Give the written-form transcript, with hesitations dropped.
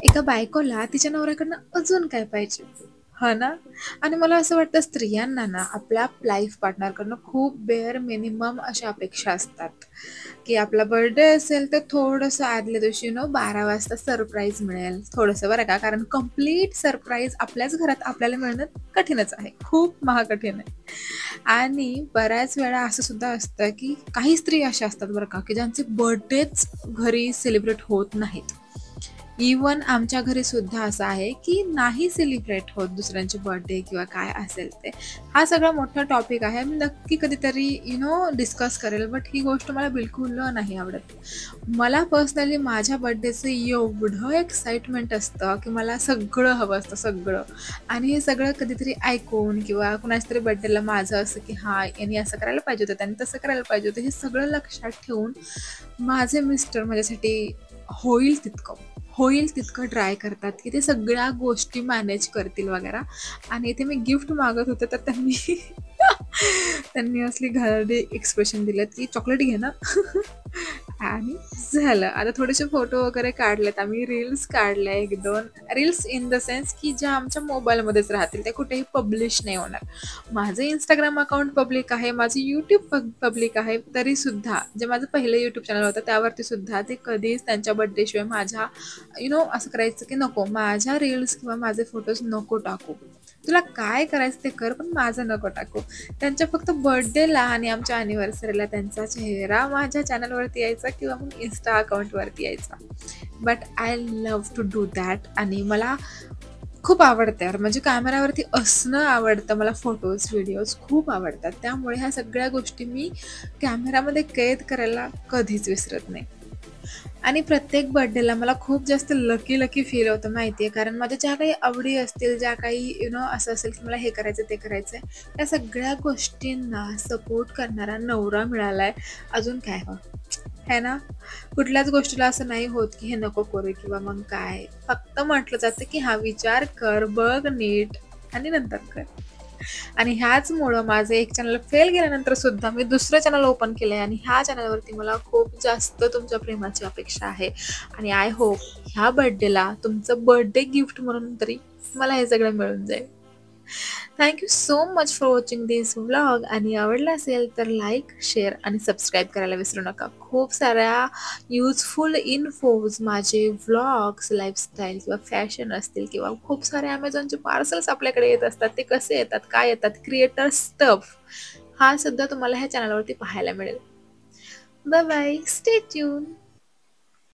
एका बायकोला तिच्या नवऱ्याकडनं अजून काय पाहिजे? हो ना? आणि मला असं वाटतं स्त्रियांना ना आपल्या लाईफ पार्टनरकडनं खूप बेअर मिनिमम अशा अपेक्षा असतात, की आपला बर्थडे असेल तर थोडंसं आदल्या दिवशी 12 वाजता सरप्राईज मिळेल. थोडंसं बरं का, कारण कंप्लीट सरप्राईज आपल्याच घरात आपल्याला मिळणं कठीणच आहे. खूप महाकठीण आहे. आणि बऱ्याच वेळा असं सुद्धा असतं, की काही स्त्री अशा असतात बरं का, की ज्यांचे बर्थडेच घरी सेलिब्रेट होत नाहीत. इवन आमच्या घरी सुद्धा असं आहे, की नाही सेलिब्रेट होत दुसऱ्यांचे बर्थडे किंवा काय असेल ते. हा सगळा मोठा टॉपिक आहे. मी नक्की कधीतरी डिस्कस करेल, बट ही गोष्ट मला बिलकुल नाही आवडत. मला पर्सनली माझ्या बर्थडेचं एवढं एक्साइटमेंट असतं, की मला सगळं हवं असतं, सगळं. आणि हे सगळं कधीतरी ऐकून किंवा कुणाच्या तरी बर्थडेला माझं असं, की हां, यांनी असं करायला पाहिजे होतं, त्यांनी तसं करायला पाहिजे होतं, हे सगळं लक्षात ठेवून माझे मिस्टर माझ्यासाठी होईल तितकं, होईल तितकं ट्राय करतात, की ते सगळ्या गोष्टी मॅनेज करतील वगैरे. आणि इथे मी गिफ्ट मागत होते तर त्यांनी त्यांनी असली घाणेरडी एक्सप्रेशन दिलेत, की चॉकलेट घे ना. आणि झालं. आता थोडेसे फोटो वगैरे काढलेत आम्ही, रील्स काढल्या 1-2 रील्स इन द सेन्स, की ज्या आमच्या मोबाईलमध्येच राहतील, त्या कुठेही पब्लिश नाही होणार. माझं Instagram अकाउंट पब्लिक आहे, माझं YouTube पब्लिक आहे, तरीसुद्धा जे माझं पहिलं YouTube चॅनल होतं त्यावरती सुद्धा ते कधीच त्यांच्या बर्थडेशिवाय माझ्या असं करायचं, की नको माझ्या रील्स किंवा माझे फोटोज नको टाकू. तुला काय करायचं ते कर, पण माझं नको टाकू. त्यांच्या फक्त बर्थडेला आणि आमच्या अॅनिव्हर्सरीला त्यांचा चेहरा माझ्या चॅनलवरती यायचा किंवा मग Insta अकाउंटवरती यायचा. But I love to do that आणि मला खूप आवडतं यार, म्हणजे कॅमेऱ्यावरती असणं आवडतं मला, फोटोज, व्हिडिओज खूप आवडतात. त्यामुळे ह्या सगळ्या गोष्टी मी कॅमेरामध्ये कैद करायला कधीच विसरत नाही. आणि प्रत्येक बर्थडेला मला खूप जास्त लकी फील होतं माहिती आहे, कारण माझ्या ज्या काही आवडी असतील, ज्या काही असं असेल की मला हे करायचं ते करायचं आहे, त्या सगळ्या गोष्टींना सपोर्ट करणारा नवरा मिळाला आहे. अजून काय हवं है ना? कुठल्याच गोष्टीला असं नाही होत की हे नको करू किंवा मग काय. फक्त म्हटलं जातं की हा विचार कर, बघ नीट आणि नंतर कर. आणि ह्याचमुळं माझं एक चॅनल फेल गेल्यानंतर सुद्धा मी दुसरं चॅनल ओपन केलं आहे आणि ह्या चॅनलवरती मला खूप जास्त तुमच्या प्रेमाची अपेक्षा आहे. आणि आय होप ह्या बर्थडेला तुमचं बर्थडे गिफ्ट म्हणून तरी मला हे सगळं मिळून जाईल. Thank you so much for watching this vlog. आणि आवडला असेल तर लाईक, शेअर आणि सबस्क्राईब करायला विसरू नका. खूप साऱ्या युजफुल इन्फोज, माझे व्लॉग्स, लाईफस्टाईल किंवा फॅशन असतील किंवा खूप सारे Amazonचे पार्सल्स आपल्याकडे येत असतात. ते कसे येतात, काय येतात, क्रिएटर स्टफ, हा सुद्धा तुम्हाला ह्या चॅनलवरती पाहायला मिळेल. Bye bye, stay tune.